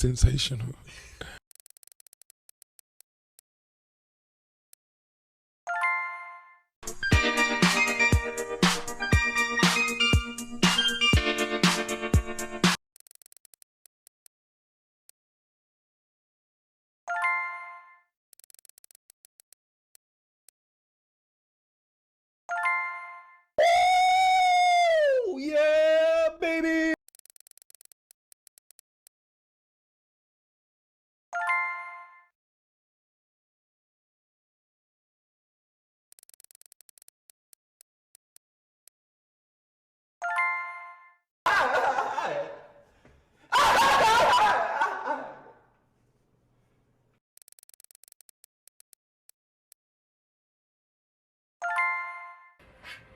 Sensational. Oh, yeah, baby.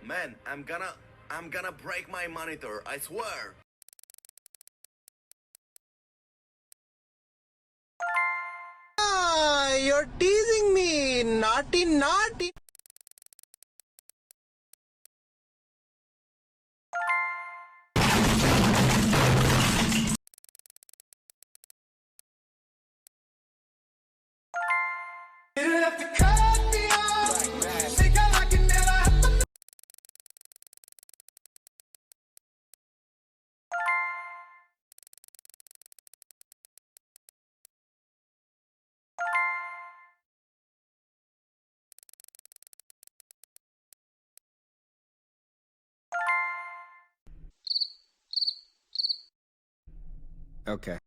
Man, I'm gonna break my monitor, I swear. You're teasing me, naughty, naughty. You didn't have to cut me off. Think I can never happen. Okay.